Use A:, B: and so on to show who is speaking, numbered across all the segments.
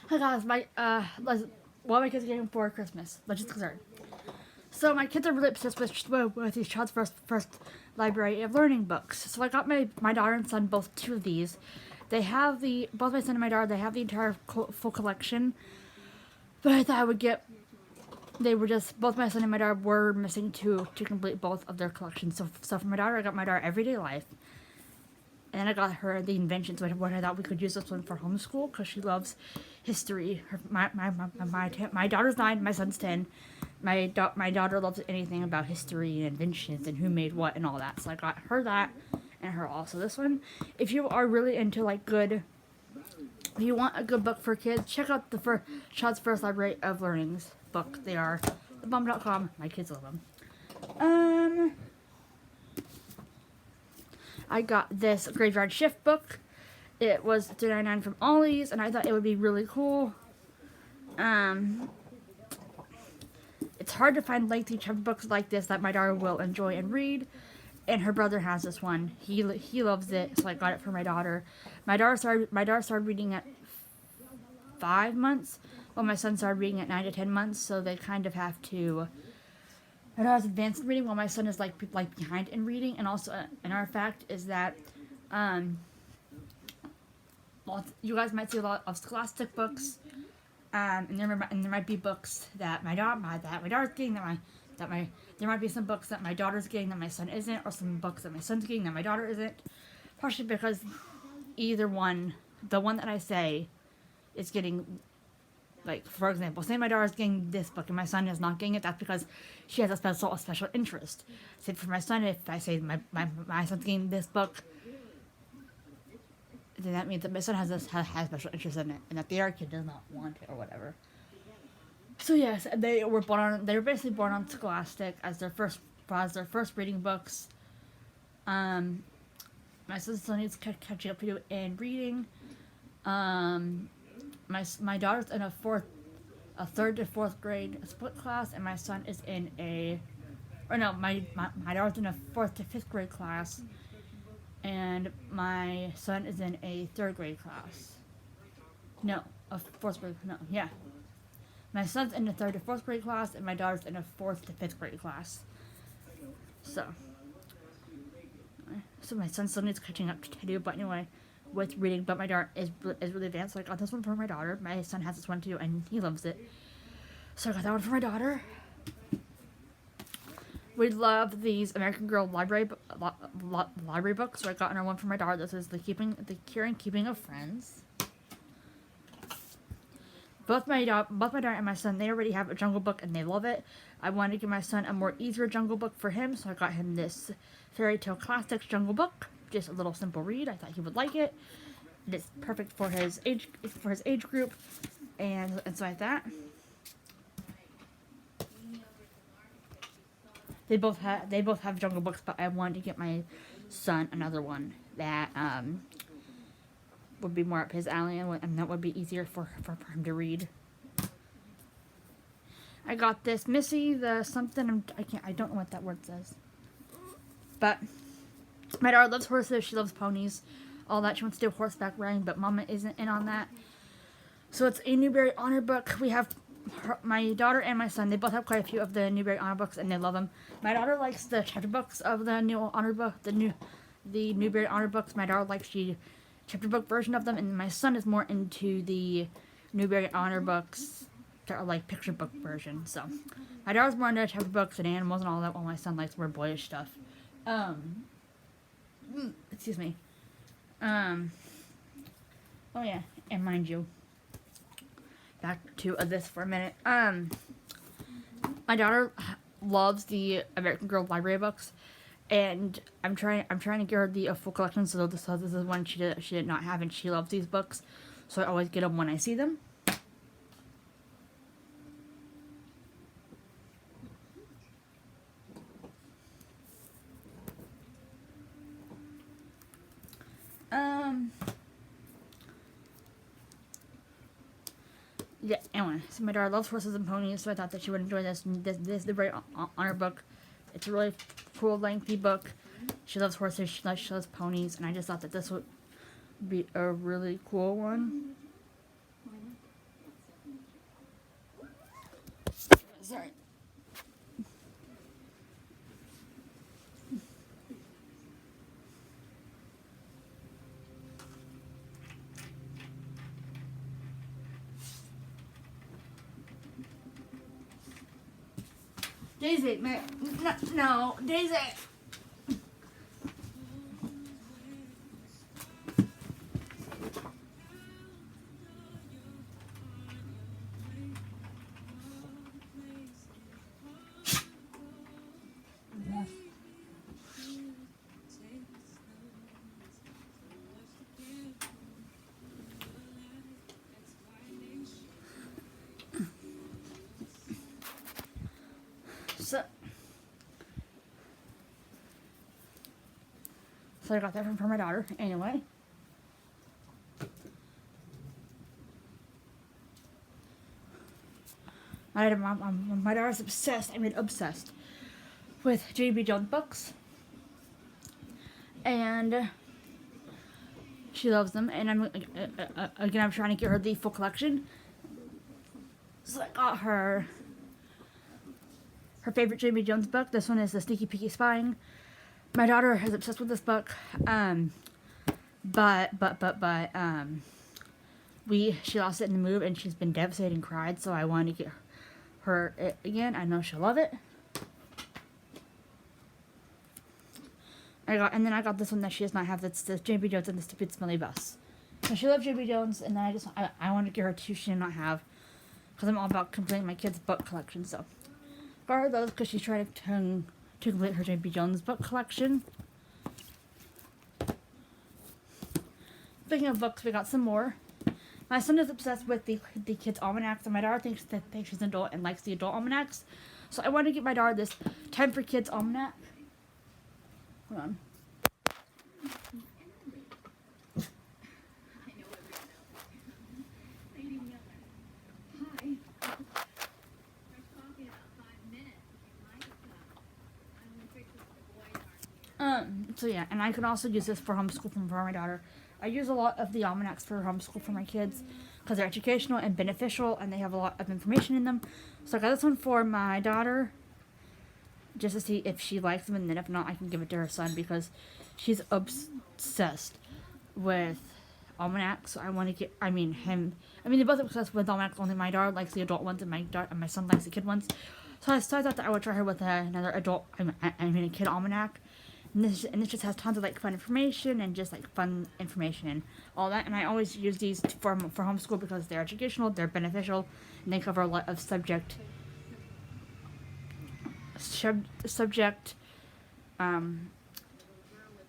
A: Hi guys, what are my kids getting for Christmas? Let's just start. So my kids are really obsessed with these child's first library of learning books. So I got my daughter and son both two of these. They have both my son and my daughter. They have the entire full collection. But I thought I would get. They were just both my son and my daughter were missing two to complete both of their collections. So for my daughter, I got my daughter Everyday Life. And then I got her the inventions, what I thought we could use this one for homeschool because she loves history. My daughter's 9, my son's 10. My daughter loves anything about history and inventions and who made what and all that. So I got her that and her also this one. If you are really into if you want a good book for kids, check out the Child's First Library of Learnings book. They are thebum.com. My kids love them. I got this Graveyard Shift book. It was $3.99 from Ollie's, and I thought it would be really cool. It's hard to find lengthy chapter books like this that my daughter will enjoy and read, and her brother has this one. He loves it, so I got it for my daughter. My daughter started reading at 5 months, while my son started reading at 9 to 10 months. So they kind of have to. My daughter's advanced in reading while my son is like behind in reading. And also another fact is that you guys might see a lot of scholastic books, and there might be books that my daughter's getting there might be some books that my daughter's getting that my son isn't, or some books that my son's getting that my daughter isn't. Partially because either one, the one that I say is getting. Like, for example, say my daughter's getting this book and my son is not getting it, that's because she has a special interest. Say for my son, if I say my son's getting this book, then that means that my son has special interest in it, and that the other kid does not want it or whatever. So yes, they were basically born on Scholastic as their first reading books. My son still needs catching up to do in reading. My daughter's in a third to fourth grade split class, and my son is in my daughter's in a fourth to fifth grade class, and my son is in a third grade class. No, a fourth grade. No, yeah. My son's in a third to fourth grade class, and my daughter's in a fourth to fifth grade class. So my son still needs catching up to do, but anyway. With reading, but my daughter is really advanced, so I got this one for my daughter. My son has this one too, and he loves it. So I got that one for my daughter. We love these American Girl library books, so I got another one for my daughter. This is the Cure and Keeping of Friends. Both my daughter and my son, they already have a Jungle Book and they love it. I wanted to give my son a more easier Jungle Book for him, so I got him this Fairy Tale Classics Jungle Book. Just a little simple read. I thought he would like it. It's perfect for his age group, and so like that. They both have Jungle Books, but I wanted to get my son another one that would be more up his alley, and that would be easier for him to read. I got this Missy the something. I don't know what that word says, but. My daughter loves horses, she loves ponies, all that. She wants to do horseback riding, but Mama isn't in on that. So it's a Newbery Honor book. We have my daughter and my son. They both have quite a few of the Newbery Honor books, and they love them. My daughter likes the chapter books of the new honor book, the Newbery Honor books. My daughter likes the chapter book version of them, and my son is more into the Newbery Honor books, that are like picture book version. So my daughter's more into chapter books and animals and all that, while my son likes more boyish stuff. Excuse me. Oh yeah, and mind you, back to this for a minute. My daughter loves the American Girl library books, and I'm trying to get her the full collection. So this is one she did not have, and she loves these books. So I always get them when I see them. Yeah, anyway, so my daughter loves horses and ponies, so I thought that she would enjoy this Newbery Honor book. It's a really cool, lengthy book. She loves horses, she loves ponies, and I just thought that this would be a really cool one. Daisy, no, Daisy. So, I got that from my daughter. Anyway. My daughter's obsessed, obsessed with J.B. Jones books. And she loves them. And I'm trying to get her the full collection. So I got her favorite J.B. Jones book. This one is The Sneaky Peeky Spying. My daughter is obsessed with this book. She lost it in the move and she's been devastated and cried, so I wanted to get her it again. I know she'll love it. I got this one that she does not have. That's the J.B. Jones and the Stupid Smelly Bus. So she loves J.B. Jones, and then I want to get her two she did not have, because I'm all about completing my kids' book collection. So got her those because she's trying to complete her J.B. Jones book collection. Speaking of books, we got some more. My son is obsessed with the kids' almanacs, and my daughter thinks she's an adult and likes the adult almanacs. So I want to get my daughter this Time for Kids almanac. Hold on. So yeah, and I can also use this for homeschool for my daughter. I use a lot of the almanacs for homeschool for my kids because they're educational and beneficial, and they have a lot of information in them. So I got this one for my daughter just to see if she likes them, and then if not, I can give it to her son because she's obsessed with almanacs. So I want to get, they're both obsessed with almanacs. Only my daughter likes the adult ones, and my son likes the kid ones. So I thought that I would try her with another a kid almanac. And this just has tons of fun information and just fun information and all that. And I always use these for homeschool because they're educational, they're beneficial, and they cover a lot of subject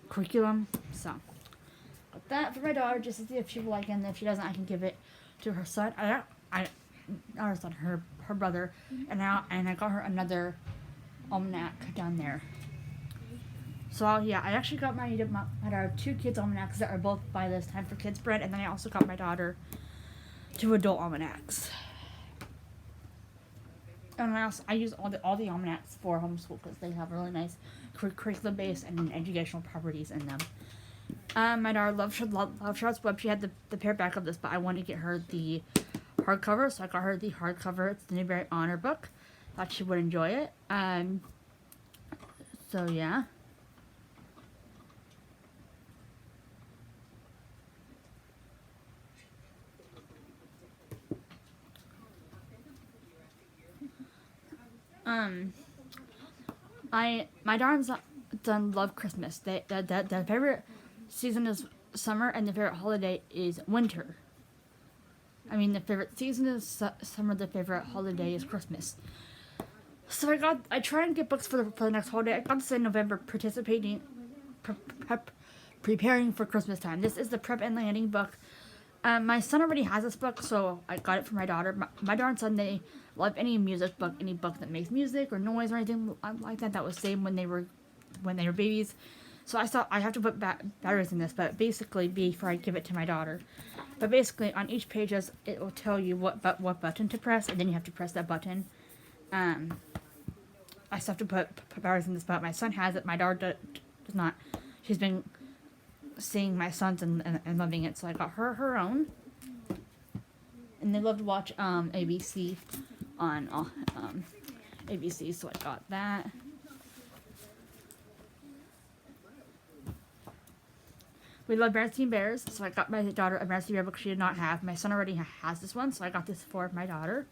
A: curriculum. So got that for my daughter just to see if she will like it, and if she doesn't, I can give it to her son. Her brother, and I got her another almanac down there. So yeah, I actually got my daughter two kids almanacs that are both by this Time for Kids brand, and then I also got my daughter two adult almanacs. And I use all the almanacs for homeschool because they have really nice curriculum based and educational properties in them. My daughter loves Charlotte's Web. She had the paperback of this, but I wanted to get her the hardcover, so I got her the hardcover. It's the Newbery Honor book. Thought she would enjoy it. So yeah. My darn son love Christmas. Their favorite season is summer, and the favorite holiday is winter. The favorite season is summer. The favorite holiday is Christmas. So I try and get books for the next holiday. I got this in November, preparing for Christmas time. This is the Prep and Landing book. My son already has this book, so I got it for my daughter. My darn son, they love any music book, any book that makes music or noise or anything like that. That was same when they were babies. So I thought I have to put batteries in this, but basically before I give it to my daughter. But basically on each page it will tell you what button to press, and then you have to press that button. I still have to put batteries in this, but my son has it. My daughter does not. She's been seeing my sons and loving it, so I got her own. And they love to watch ABC on ABC, so I got that. We love Berenstain Bears, so I got my daughter a Berenstain Bear book she did not have. My son already has this one, so I got this for my daughter.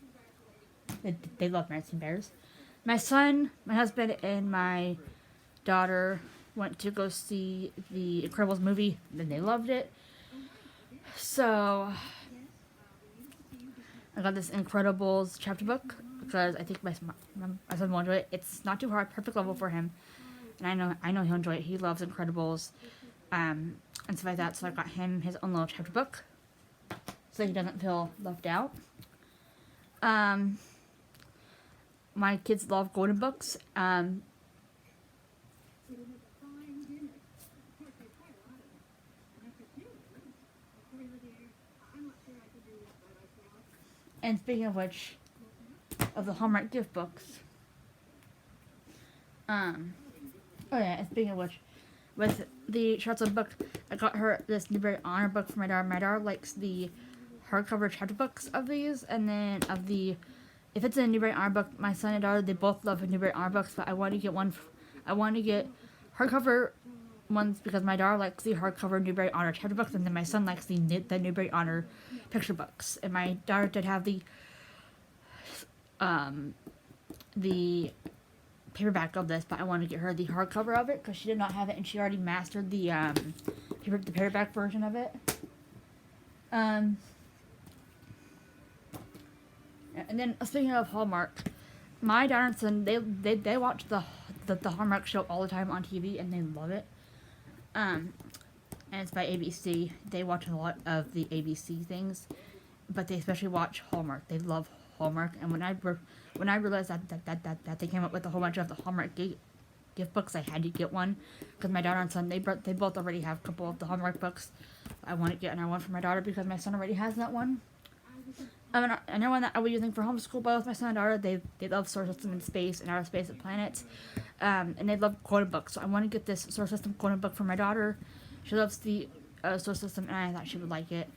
A: They love Berenstain Bears. My son, my husband, and my daughter went to go see the Incredibles movie, and they loved it. So I got this Incredibles chapter book because I think my son will enjoy it. It's not too hard, perfect level for him, and I know he'll enjoy it. He loves Incredibles, and stuff like that. So I got him his own little chapter book, so he doesn't feel left out. My kids love golden books. And speaking of which, of the Hallmark gift books. Oh yeah, and speaking of which, with the Charlotte book, I got her this Newbery Honor book for my daughter. My daughter likes the hardcover chapter books of these, and then of the, if it's a Newbery Honor book, my son and daughter, they both love Newbery Honor books, but I want to get one, I want to get hardcover ones because my daughter likes the hardcover Newbery Honor chapter books, and then my son likes the Newbery Honor picture books. And my daughter did have the paperback of this, but I want to get her the hardcover of it because she did not have it, and she already mastered the paperback version of it. And then speaking of Hallmark, my daughter and son, they watch the Hallmark show all the time on TV, and they love it. And it's by ABC. They watch a lot of the ABC things, but they especially watch Hallmark. They love Hallmark. And when I realized that they came up with a whole bunch of the Hallmark gift books, I had to get one because my daughter and son, they both already have a couple of the Hallmark books. I want to get one for my daughter because my son already has that one. Another one that I was using for homeschool, both my son and daughter, they love Solar System and Space and Outer Space and Planets, and they love golden books. So I want to get this Solar System golden book for my daughter. She loves the Solar System, and I thought she would like it.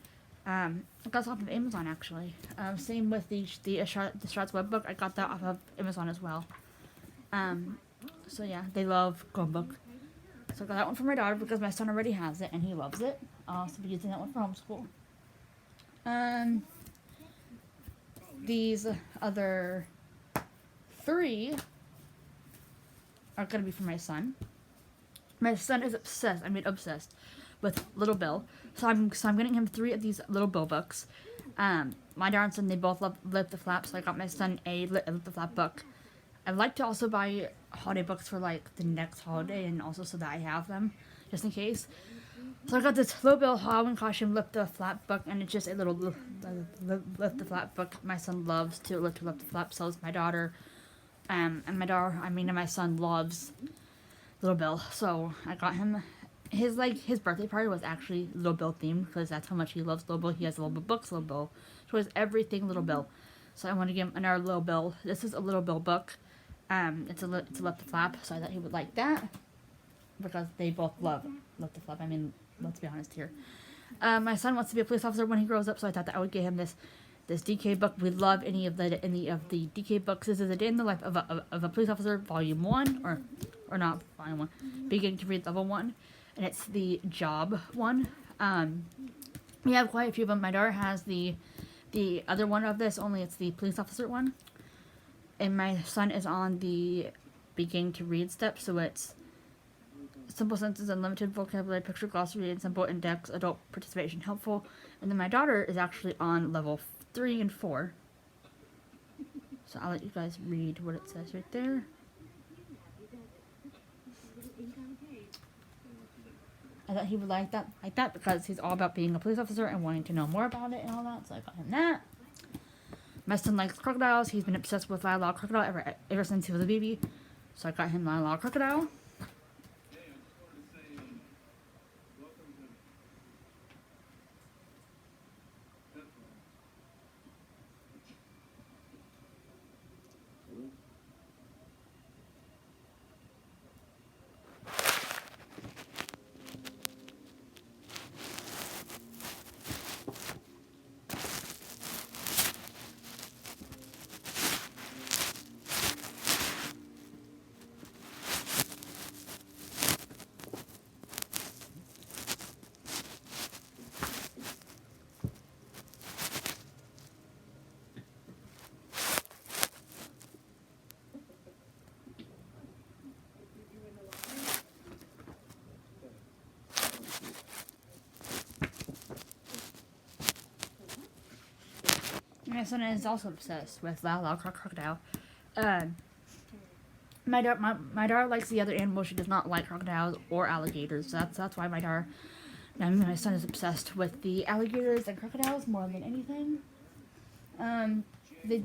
A: I got it off of Amazon actually. Same with the Charlotte's Web book. I got that off of Amazon as well. So yeah, they love golden book. So I got that one for my daughter because my son already has it and he loves it. I'll also be using that one for homeschool. These other 3 are going to be for my son. My son is obsessed with Little Bill. So I'm getting him 3 of these Little Bill books. My daughter and son, they both love Lift the Flap, so I got my son a Lift the Flap book. I'd like to also buy holiday books for like the next holiday, and also so that I have them just in case. So I got this Little Bill Halloween costume Lift the Flap book, and it's just a little Lift the Flap book. My son loves to lift the flap, so does my daughter. And my son loves Little Bill, so I got him. His birthday party was actually Little Bill themed because that's how much he loves Little Bill. He has Little Bill books, Little Bill toys, everything Little Bill. So I want to give him another Little Bill. This is a Little Bill book. It's a Lift the Flap, so I thought he would like that because they both love Lift the Flap. I mean, let's be honest here. My son wants to be a police officer when he grows up, so I thought that I would get him this DK book. We love any of the DK books. This is a day in the life of a police officer, volume 1, or not volume 1, beginning to read level 1, and it's the job one. We have quite a few of them. My daughter has the other one of this, only it's the police officer one, and my son is on the beginning to read step, so it's simple sentences, unlimited vocabulary, picture glossary, and simple index, adult participation helpful. And then my daughter is actually on level 3 and 4. So I'll let you guys read what it says right there. I thought he would like that because he's all about being a police officer and wanting to know more about it and all that, so I got him that. My son likes crocodiles. He's been obsessed with Lyle Crocodile ever since he was a baby, so I got him Lyle Crocodile. My son is also obsessed with Lao Lao Crocodile. Um, my daughter likes the other animals. She does not like crocodiles or alligators. So that's why my son is obsessed with the alligators and crocodiles more than anything. They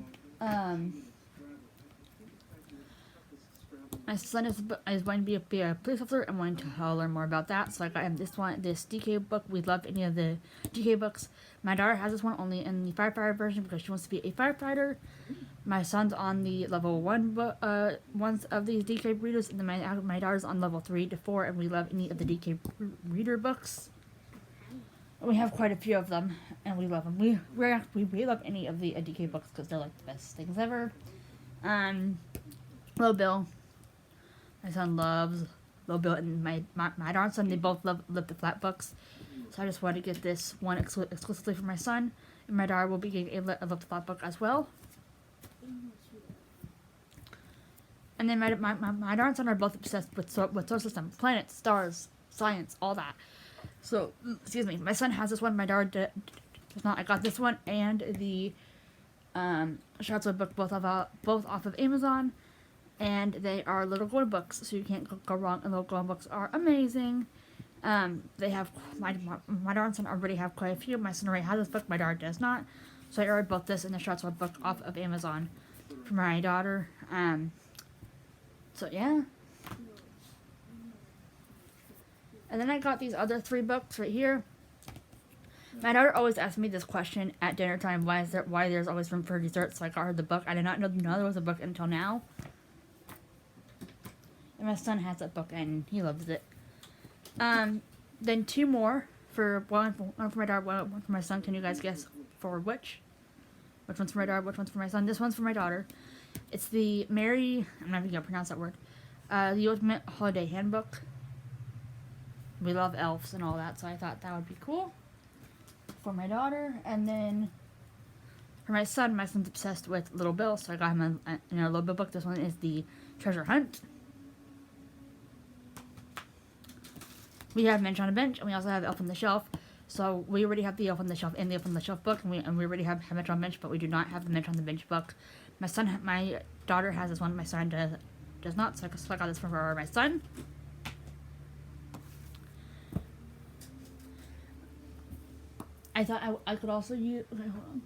A: My son is going to be a police officer and wanting to learn more about that. So I got him this DK book. We love any of the DK books. My daughter has this one only in the firefighter version because she wants to be a firefighter. My son's on the level 1 ones of these DK readers, and then my daughter's on level 3 to 4, and we love any of the DK reader books. We have quite a few of them, and we love them. We love any of the DK books because they're like the best things ever. Hello, Bill. My son loves Little Bill, and my daughter and son, they both love the flat books. So I just wanted to get this one exclusively for my son, and my daughter will be getting a Love the Flat book as well. And then my daughter and son are both obsessed with solar system, planets, stars, science, all that. So, excuse me, my son has this one, my daughter does not. I got this one and the Shroud's book both off of Amazon. And they are little golden books, so you can't go wrong. And little golden books are amazing. They have my daughter and son already have quite a few. My son already has this book. My daughter does not. So I ordered both this and the Shroud's book off of Amazon for my daughter. So yeah. And then I got these other 3 books right here. My daughter always asks me this question at dinner time: why there's always room for dessert? So I got her the book. I did not know there was a book until now. And my son has that book and he loves it. Then 2 more for one for my daughter, one for my son. Can you guys guess for which? Which one's for my daughter? Which one's for my son? This one's for my daughter. It's the I'm not even gonna pronounce that word. The Ultimate Holiday Handbook. We love elves and all that, so I thought that would be cool for my daughter. And then for my son's obsessed with Little Bill, so I got him a Little Bill book. This one is the Treasure Hunt. We have Mensch on a Bench, and we also have Elf on the Shelf. So we already have the Elf on the Shelf and the Elf on the Shelf book, and we already have Mensch on the Bench, but we do not have the Mensch on the Bench book. My daughter has this one. My son does not. So I got this for my son. I thought I could also use. Okay, hold on.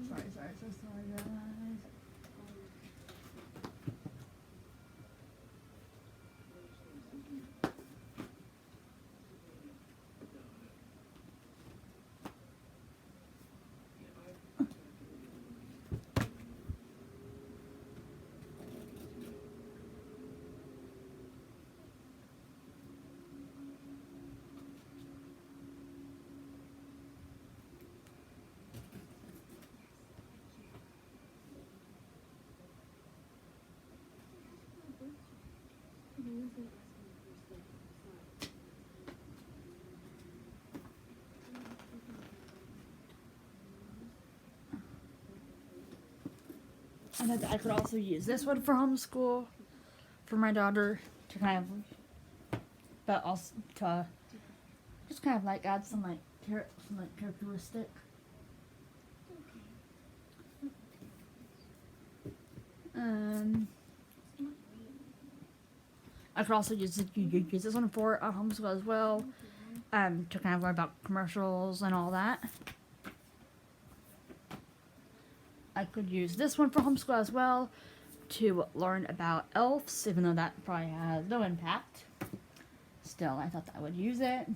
A: Sorry, so sorry, guys. And I could also use this one for homeschool for my daughter to kind of, but also to just kind of like add some characteristic. I could also use this one for homeschool as well, to kind of learn about commercials and all that. I could use this one for homeschool as well to learn about elves, even though that probably has no impact. Still, I thought that I would use it.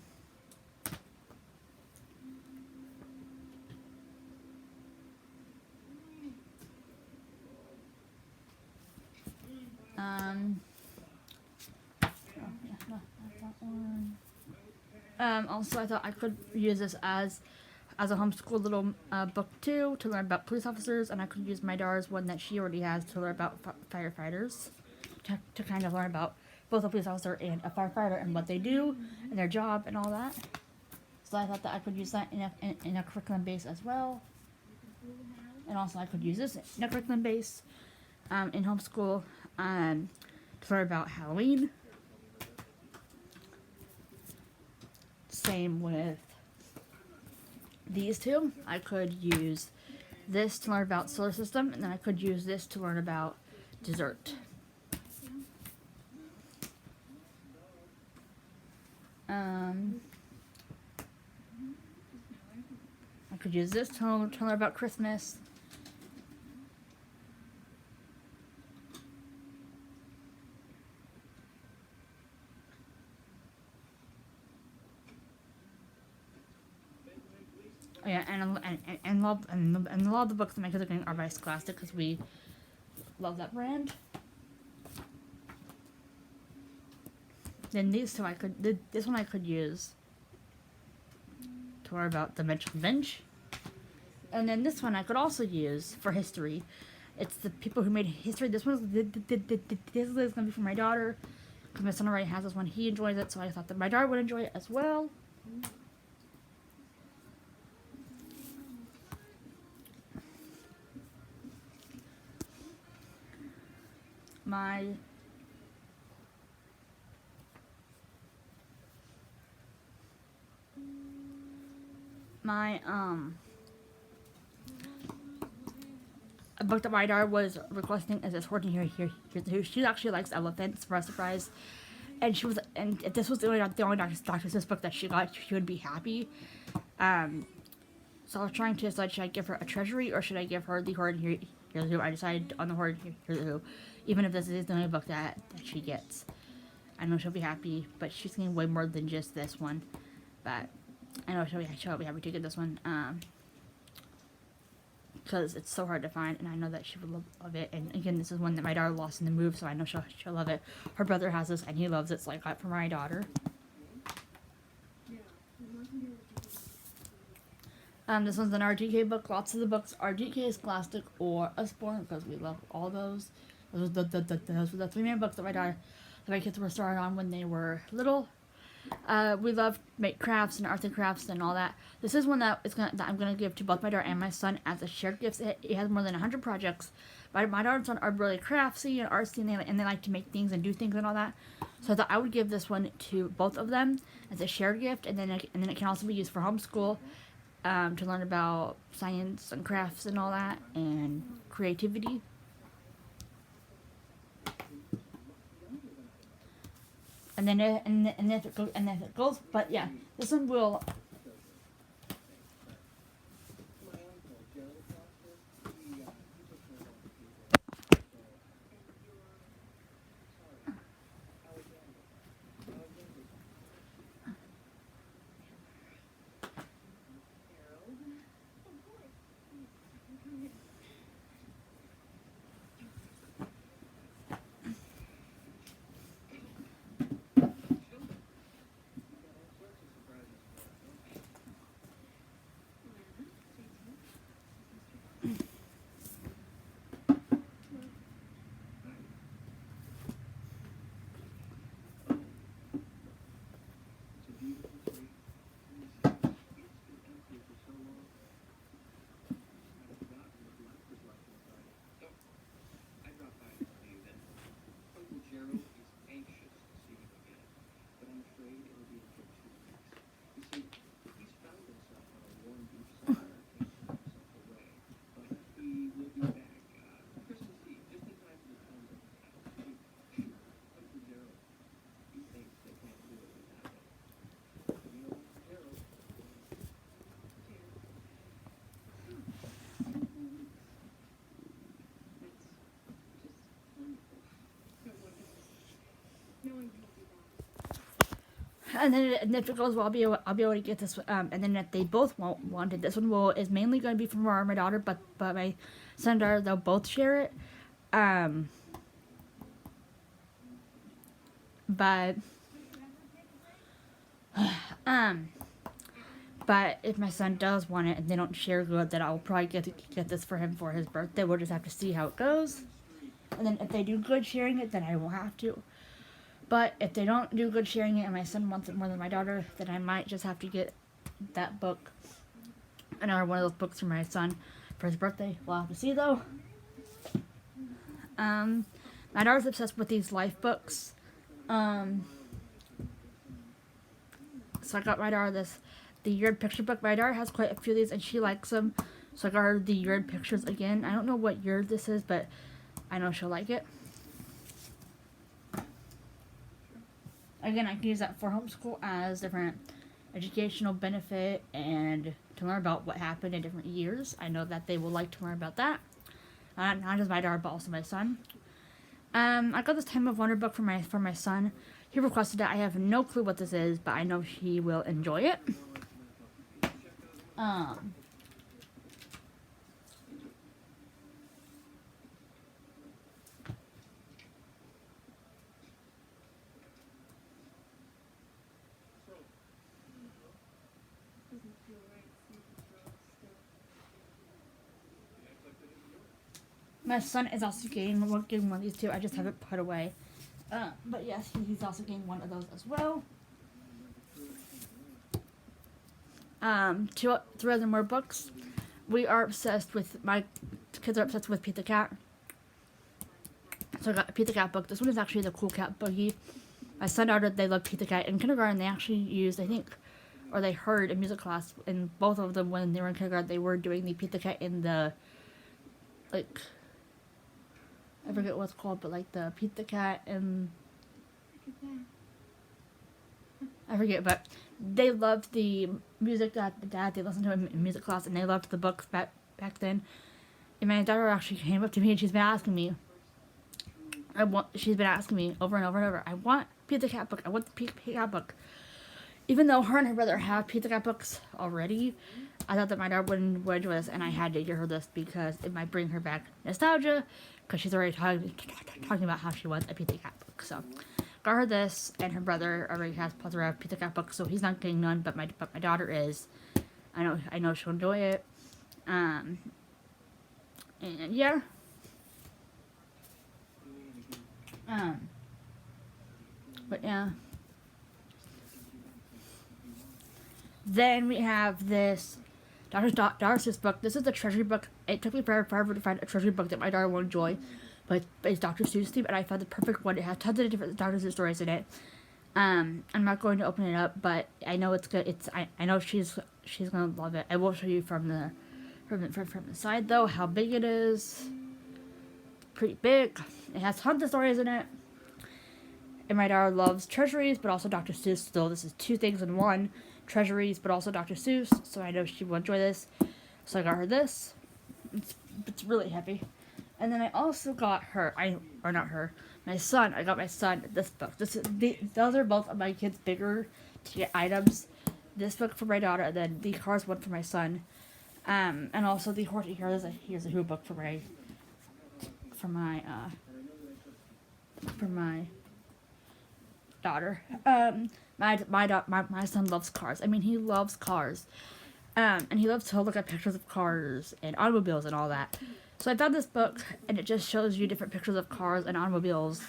A: Also, I thought I could use this as a homeschool little book too, to learn about police officers, and I could use my daughter's one that she already has to learn about firefighters, to kind of learn about both a police officer and a firefighter and what they do and their job and all that. So I thought that I could use that in a curriculum base as well, and also I could use this in a curriculum base in homeschool to learn about Halloween. Same with these two. I could use this to learn about solar system, and then I could use this to learn about dessert. I could use this to learn about Christmas. Oh, yeah, and a lot of the books that my kids are getting are by Scholastic because we love that brand. Then these two this one I could use to learn about the Mitchell Bench. And then this one I could also use for history. It's the people who made history. This one's this is going to be for my daughter because my son already has this one. He enjoys it, so I thought that my daughter would enjoy it as well. My a book that my daughter was requesting is this Horton Here. She actually likes elephants, for a surprise. And if this was the only Dr. Seuss book that she got, she would be happy. So I was trying to decide, should I give her a treasury or should I give her the Horton Here Who? I decided on the Horton Here Who, even if this is the only book that she gets. I know she'll be happy, but she's getting way more than just this one. But I know she'll be happy to get this one. Because it's so hard to find, and I know that she would love it. And again, this is one that my daughter lost in the move, so I know she'll love it. Her brother has this, and he loves it, so I got it for my daughter. This one's an RGK book. Lots of the books are GK, Scholastic, or Usborne, because we love all those. Those were the three main books that my kids were started on when they were little. We love make crafts and arts and crafts and all that. This is one that I'm gonna give to both my daughter and my son as a shared gift. It has more than 100 projects. My daughter and son are really craftsy and artsy, and they like to make things and do things and all that. So I thought I would give this one to both of them as a shared gift, and then it can also be used for homeschool, to learn about science and crafts and all that and creativity. And then if it goes, but yeah, this one will. And then if it goes well, I'll be able to get this. And then if they both wanted this one, is mainly going to be for my daughter, but my son and daughter, they'll both share it. But if my son does want it and they don't share good, then I'll probably get this for him for his birthday. We'll just have to see how it goes. And then if they do good sharing it, then I won't have to. But if they don't do good sharing it and my son wants it more than my daughter, then I might just have to get that book, another one of those books for my son for his birthday. We'll have to see though. My daughter's obsessed with these life books. So I got my daughter the year-end picture book. My daughter has quite a few of these and she likes them. So I got her the year-end pictures again. I don't know what year this is, but I know she'll like it. Again, I can use that for homeschool as different educational benefit and to learn about what happened in different years. I know that they will like to learn about that. Not just my daughter, but also my son. I got this Time of Wonder book for my son. He requested it. I have no clue what this is, but I know he will enjoy it. My son is also getting one of these too. I just haven't put away. But yes, he's also getting one of those as well. Three other more books. We are obsessed with, my kids are obsessed with Pete the Cat. So I got a Pete the Cat book. This one is actually the Cool Cat Boogie. My son and daughter, they love Pete the Cat. In kindergarten, they actually used, I think, or they heard in music class, and both of them, when they were in kindergarten, they were doing the Pete the Cat in the, like, I forget what it's called, but like the Pete the Cat and I forget, but they loved the music that they listened to in music class, and they loved the books back then. And my daughter actually came up to me and she's been asking me over and over and over, I want Pete the Cat book, I want the Pete the Cat book. Even though her and her brother have Pete the Cat books already, I thought that my daughter would enjoy this, and I had to get her this because it might bring her back nostalgia, because she's already talking about how she wants a Pete the Cat book. So, got her this, and her brother already has a plethora of Pete the Cat books, so he's not getting none, but my daughter is. I know she'll enjoy it. And yeah. But yeah. Then we have this Dr. Seuss book. This is a treasury book. It took me forever to find a treasury book that my daughter will enjoy, but it's Dr. Seuss theme, and I found the perfect one. It has tons of different Dr. Seuss stories in it. I'm not going to open it up, but I know it's good. I know she's gonna love it. I will show you from the side though how big it is. Pretty big. It has tons of stories in it. And my daughter loves treasuries, but also Dr. Seuss. So this is two things in one. Treasuries, but also Dr. Seuss, so I know she will enjoy this. So I got her this. It's really heavy. And then I also got her, my son. I got my son this book. Those are both of my kids' bigger ticket items. This book for my daughter, and then the Cars one for my son. And also the horse. Here's a Who book for my daughter. My son loves cars. I mean, he loves cars. And he loves to look at pictures of cars and automobiles and all that. So I found this book, and it just shows you different pictures of cars and automobiles.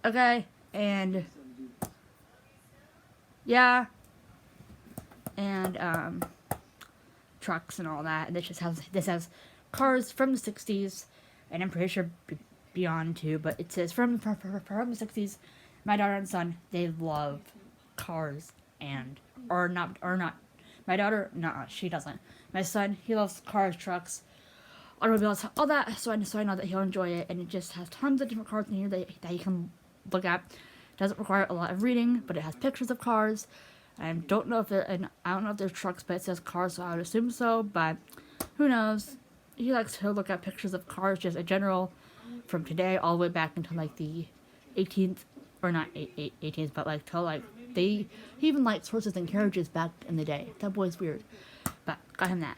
A: Okay, and yeah, and trucks and all that. And this has cars from the 60s, and I'm pretty sure beyond too. But it says from the 60s. My daughter and son, they love cars or not. My daughter, no, she doesn't. My son, he loves cars, trucks, automobiles, all that. So I know that he'll enjoy it, and it just has tons of different cars in here that you can look at. It doesn't require a lot of reading, but it has pictures of cars. I don't know if they're trucks, but it says cars, so I would assume so. But who knows? He likes to look at pictures of cars just in general, from today all the way back until like the 18th. Or not 18s, but like till like he even likes horses and carriages back in the day. That boy's weird, but got him that.